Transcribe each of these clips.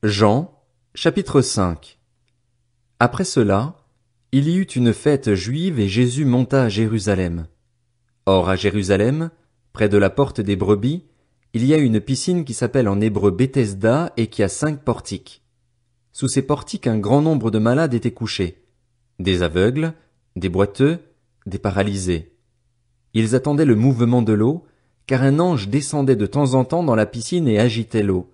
Jean, chapitre 5. Après cela, il y eut une fête juive et Jésus monta à Jérusalem. Or à Jérusalem, près de la porte des brebis, il y a une piscine qui s'appelle en hébreu Bethesda et qui a 5 portiques. Sous ces portiques un grand nombre de malades étaient couchés, des aveugles, des boiteux, des paralysés. Ils attendaient le mouvement de l'eau, car un ange descendait de temps en temps dans la piscine et agitait l'eau.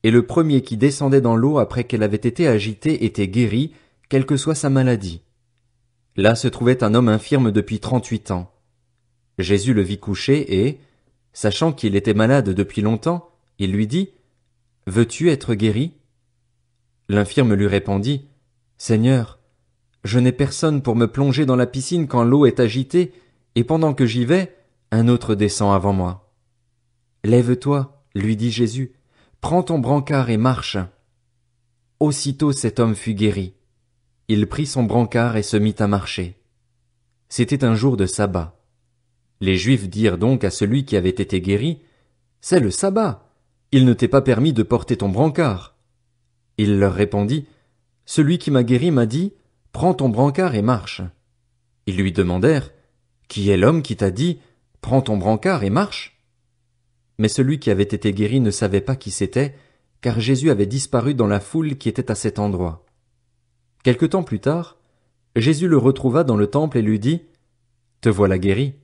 Et le premier qui descendait dans l'eau après qu'elle avait été agitée était guéri, quelle que soit sa maladie. Là se trouvait un homme infirme depuis 38 ans. Jésus le vit couché et, sachant qu'il était malade depuis longtemps, il lui dit, « Veux-tu être guéri ?» L'infirme lui répondit, « Seigneur, je n'ai personne pour me plonger dans la piscine quand l'eau est agitée, et pendant que j'y vais, un autre descend avant moi. »« Lève-toi, lui dit Jésus, prends ton brancard et marche. » Aussitôt cet homme fut guéri. Il prit son brancard et se mit à marcher. C'était un jour de sabbat. Les Juifs dirent donc à celui qui avait été guéri, « C'est le sabbat. Il ne t'est pas permis de porter ton brancard. » Il leur répondit, « Celui qui m'a guéri m'a dit, « Prends ton brancard et marche. » Ils lui demandèrent, « Qui est l'homme qui t'a dit, « Prends ton brancard et marche » ?» Mais celui qui avait été guéri ne savait pas qui c'était, car Jésus avait disparu dans la foule qui était à cet endroit. Quelque temps plus tard, Jésus le retrouva dans le temple et lui dit, « Te voilà guéri.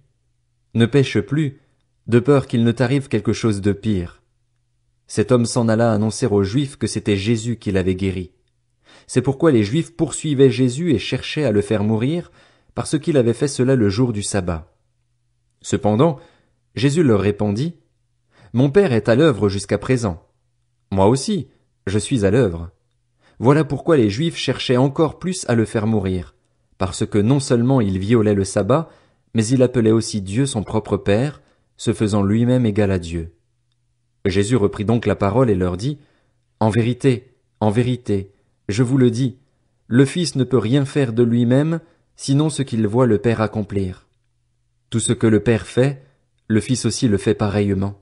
Ne pêche plus, de peur qu'il ne t'arrive quelque chose de pire. » Cet homme s'en alla annoncer aux Juifs que c'était Jésus qui l'avait guéri. C'est pourquoi les Juifs poursuivaient Jésus et cherchaient à le faire mourir, parce qu'il avait fait cela le jour du sabbat. Cependant, Jésus leur répondit, « Mon Père est à l'œuvre jusqu'à présent. Moi aussi, je suis à l'œuvre. » Voilà pourquoi les Juifs cherchaient encore plus à le faire mourir, parce que non seulement il violait le sabbat, mais il appelait aussi Dieu son propre Père, se faisant lui-même égal à Dieu. Jésus reprit donc la parole et leur dit, « En vérité, je vous le dis, le Fils ne peut rien faire de lui-même, sinon ce qu'il voit le Père accomplir. Tout ce que le Père fait, le Fils aussi le fait pareillement.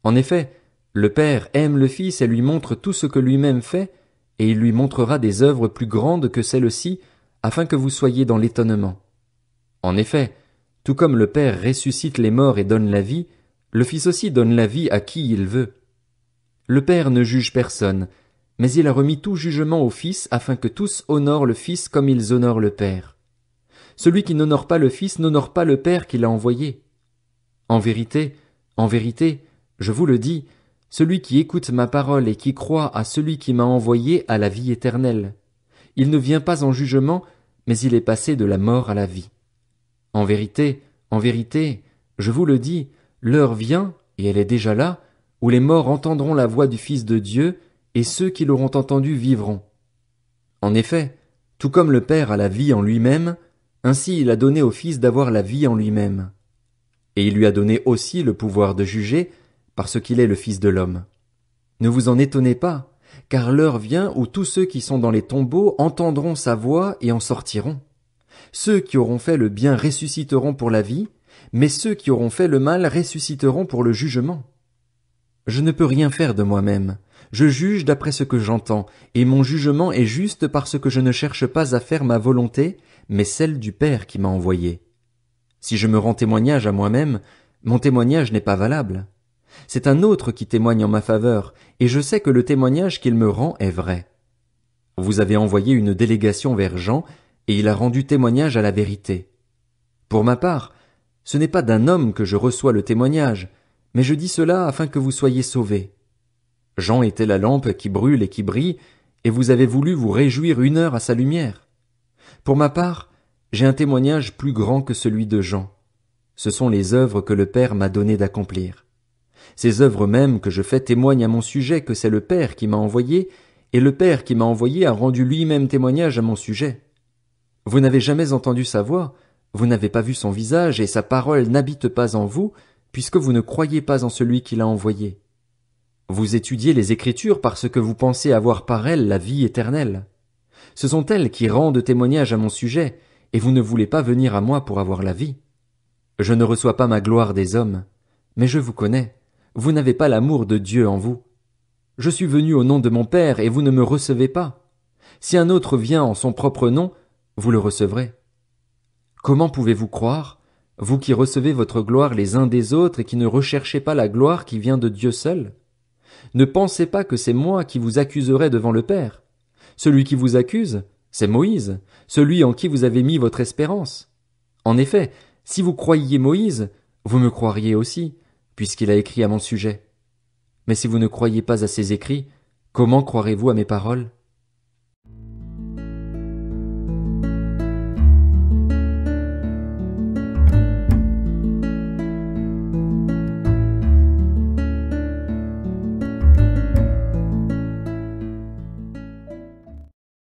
En effet, le Père aime le Fils et lui montre tout ce que lui-même fait, et il lui montrera des œuvres plus grandes que celles-ci, afin que vous soyez dans l'étonnement. En effet, tout comme le Père ressuscite les morts et donne la vie, le Fils aussi donne la vie à qui il veut. Le Père ne juge personne, mais il a remis tout jugement au Fils afin que tous honorent le Fils comme ils honorent le Père. Celui qui n'honore pas le Fils n'honore pas le Père qui l'a envoyé. En vérité, je vous le dis, celui qui écoute ma parole et qui croit à celui qui m'a envoyé a la vie éternelle. Il ne vient pas en jugement, mais il est passé de la mort à la vie. En vérité, je vous le dis, l'heure vient, et elle est déjà là, où les morts entendront la voix du Fils de Dieu, et ceux qui l'auront entendu vivront. En effet, tout comme le Père a la vie en lui-même, ainsi il a donné au Fils d'avoir la vie en lui-même. Et il lui a donné aussi le pouvoir de juger, parce qu'il est le Fils de l'homme. Ne vous en étonnez pas, car l'heure vient où tous ceux qui sont dans les tombeaux entendront sa voix et en sortiront. Ceux qui auront fait le bien ressusciteront pour la vie, mais ceux qui auront fait le mal ressusciteront pour le jugement. Je ne peux rien faire de moi-même. Je juge d'après ce que j'entends, et mon jugement est juste parce que je ne cherche pas à faire ma volonté, mais celle du Père qui m'a envoyé. Si je me rends témoignage à moi-même, mon témoignage n'est pas valable. C'est un autre qui témoigne en ma faveur, et je sais que le témoignage qu'il me rend est vrai. Vous avez envoyé une délégation vers Jean, et il a rendu témoignage à la vérité. Pour ma part, ce n'est pas d'un homme que je reçois le témoignage, mais je dis cela afin que vous soyez sauvés. Jean était la lampe qui brûle et qui brille, et vous avez voulu vous réjouir 1 heure à sa lumière. Pour ma part, j'ai un témoignage plus grand que celui de Jean. Ce sont les œuvres que le Père m'a donné d'accomplir. Ces œuvres mêmes que je fais témoignent à mon sujet que c'est le Père qui m'a envoyé, et le Père qui m'a envoyé a rendu lui-même témoignage à mon sujet. Vous n'avez jamais entendu sa voix, vous n'avez pas vu son visage, et sa parole n'habite pas en vous, puisque vous ne croyez pas en celui qui l'a envoyé. Vous étudiez les Écritures parce que vous pensez avoir par elles la vie éternelle. Ce sont elles qui rendent témoignage à mon sujet, et vous ne voulez pas venir à moi pour avoir la vie. Je ne reçois pas ma gloire des hommes, mais je vous connais. Vous n'avez pas l'amour de Dieu en vous. Je suis venu au nom de mon Père et vous ne me recevez pas. Si un autre vient en son propre nom, vous le recevrez. Comment pouvez-vous croire, vous qui recevez votre gloire les uns des autres et qui ne recherchez pas la gloire qui vient de Dieu seul? Ne pensez pas que c'est moi qui vous accuserai devant le Père. Celui qui vous accuse, c'est Moïse, celui en qui vous avez mis votre espérance. En effet, si vous croyiez Moïse, vous me croiriez aussi, puisqu'il a écrit à mon sujet. Mais si vous ne croyez pas à ses écrits, comment croirez-vous à mes paroles?